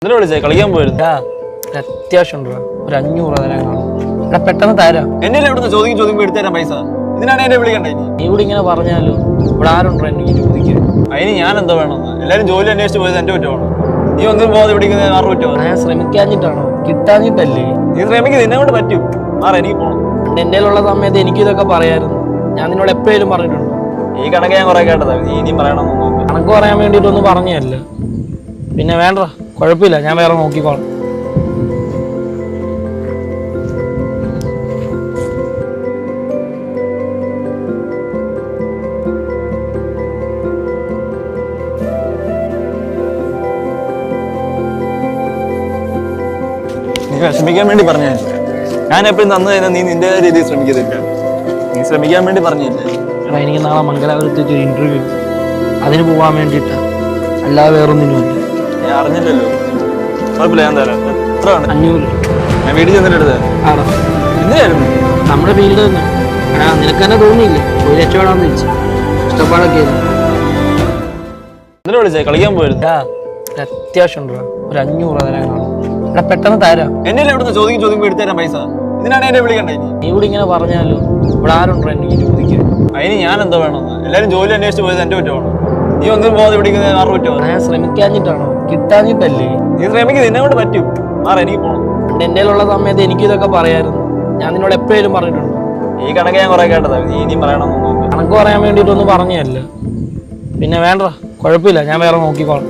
എന്തിനാ വിളിച്ചേ? കളിക്കാൻ പോയിരുന്നു. അത്യാവശ്യം ഉണ്ടോ? ഒരു 500 തരാൻ കാണും. എടാ പെട്ടെന്ന് തരാം. എന്നെ ഇവിടുന്ന് ചോദിക്കുമ്പോൾ എടുത്തുതരാൻ പൈസ. ഇതിനാണ് എന്നെ വിളിക്കണ്ടേ? നീ ഇവിടെ ഇങ്ങനെ പറഞ്ഞാലോ ഇവിടെ ആരുണ്ടോ എനിക്ക് ചോദിക്കും. അതിന് ഞാൻ എന്താ വേണമെന്ന്? എല്ലാവരും ജോലി അന്വേഷിച്ച് പോയത് എന്റെ കുറ്റമാണ്. നീ ഒന്നും പോകാതെ പിടിക്കുന്നത് ആറ് കുറ്റമാണ്. ഞാൻ ശ്രമിക്കാഞ്ഞിട്ടാണോ? കിട്ടാഞ്ഞിട്ടല്ലേ? നീ ശ്രമിക്കുന്നത് നിന്നെ കൊണ്ട് പറ്റും. എനിക്ക് പോകണം. എൻ്റെ ഉള്ള സമയത്ത് എനിക്ക് ഇതൊക്കെ പറയായിരുന്നു. ഞാൻ നിന്നോട് എപ്പോഴും പറഞ്ഞിട്ടുണ്ട്. ഈ കണക്ക് ഞാൻ കുറെ കേട്ടതാ. നീ ഇനിയും പറയണമെന്ന് കണക്ക് പറയാൻ വേണ്ടിയിട്ടൊന്നും പറഞ്ഞല്ല. പിന്നെ വേണ്ട, കുഴപ്പമില്ല, ഞാൻ വേറെ നോക്കിക്കോളാം. നീ വിഷമിക്കാൻ വേണ്ടി പറഞ്ഞേ. ഞാൻ എപ്പോഴും തന്നു കഴിഞ്ഞാൽ നീ നിന്റെ രീതിയിൽ ശ്രമിക്കത്തില്ല. നീ ശ്രമിക്കാൻ വേണ്ടി പറഞ്ഞില്ലേ? എടാ എനിക്ക് നാളെ മംഗലാപുരത്ത് ഒരു ഇന്റർവ്യൂ, അതിന് പോകാൻ വേണ്ടിയിട്ടാ, അല്ലാതെ വേറൊന്നിനുമല്ല. ഞാൻ അറിഞ്ഞില്ലല്ലോ. കുഴപ്പമില്ല, ഞാൻ തരാം. എത്ര ആണ്? 500. ഞാൻ വീട്ടിൽ ചെന്നിട്ട് എടുത്തേ. ആണോ? എന്തായാലും നമ്മുടെ ഫീൽഡ് തന്നെ. എടാ നിനക്ക് തന്നെ തോന്നിയില്ലേ ഒരു രക്ഷപ്പെടാന്ന് വെച്ച്? ഇഷ്ടപ്പാടൊക്കെ എന്തിനാ വിളിച്ചേ? കളിക്കാൻ പോയിരുന്നു. അത്യാവശ്യം ഉണ്ടോ? ഒരു 500 തരാൻ കാണും. എടാ പെട്ടെന്ന് തരാം. എന്നെ ഇവിടുന്ന് ചോദിക്കുമ്പോൾ എടുത്തുതരാൻ പൈസ. ഇതിനാണ് എന്നെ വിളിക്കണ്ടേ? നീ ഇവിടെ ഇങ്ങനെ പറഞ്ഞാലോ ഇവിടെ ആരുണ്ടോ എനിക്ക് ചോദിക്കും. അതിന് ഞാൻ എന്താ വേണമെന്ന്? എല്ലാവരും ജോലി അന്വേഷിച്ച് പോയത് എന്റെ കുറ്റമാണ്. നീ ഒന്നും പോകാതെ പിടിക്കുന്നത് ആറ് കുറ്റമാണ്. ഞാൻ ശ്രമിക്കാഞ്ഞിട്ടാണോ? കിട്ടാഞ്ഞിട്ടല്ലേ? നീ ശ്രമിക്കുന്നത് നിന്നെ കൊണ്ട് പറ്റും. എനിക്ക് പോകണം. എൻ്റെ ഉള്ള സമയത്ത് എനിക്ക് ഇതൊക്കെ പറയായിരുന്നു. ഞാൻ നിന്നോട് എപ്പോഴും പറഞ്ഞിട്ടുണ്ട്. ഈ കണക്ക് ഞാൻ കുറെ കേട്ടതാ. നീ ഇനിയും പറയണമെന്ന് കണക്ക് പറയാൻ വേണ്ടിയിട്ടൊന്നും പറഞ്ഞല്ല. പിന്നെ വേണ്ട, കുഴപ്പമില്ല, ഞാൻ വേറെ നോക്കിക്കോളാം.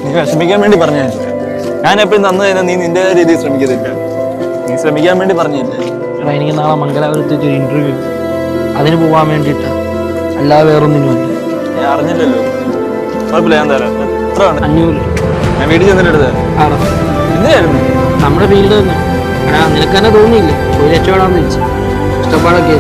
നീ വിഷമിക്കാൻ വേണ്ടി പറഞ്ഞേ. ഞാൻ എപ്പോഴും തന്നു കഴിഞ്ഞാൽ നീ നിന്റെ രീതിയിൽ ശ്രമിക്കത്തില്ല. നീ ശ്രമിക്കാൻ വേണ്ടി പറഞ്ഞില്ലേ? എടാ എനിക്ക് നാളെ മംഗലാപുരത്ത് ഒരു ഇന്റർവ്യൂ, അതിന് പോകാൻ വേണ്ടിയിട്ടാ, അല്ലാതെ വേറൊന്നിനുമല്ല. ഞാൻ അറിഞ്ഞില്ലല്ലോ. കുഴപ്പമില്ല, ഞാൻ തരാം. എത്ര ആണ്? 500. ഞാൻ വീട്ടിൽ ചെന്നിട്ട് എടുത്തേ. ആണോ? എന്തായാലും നമ്മുടെ ഫീൽഡ് തന്നെ. എടാ നിനക്ക് തന്നെ തോന്നിയില്ലേ ഒരു രക്ഷപ്പെടാന്ന് വെച്ച്? ഇഷ്ടപ്പാടൊക്കെ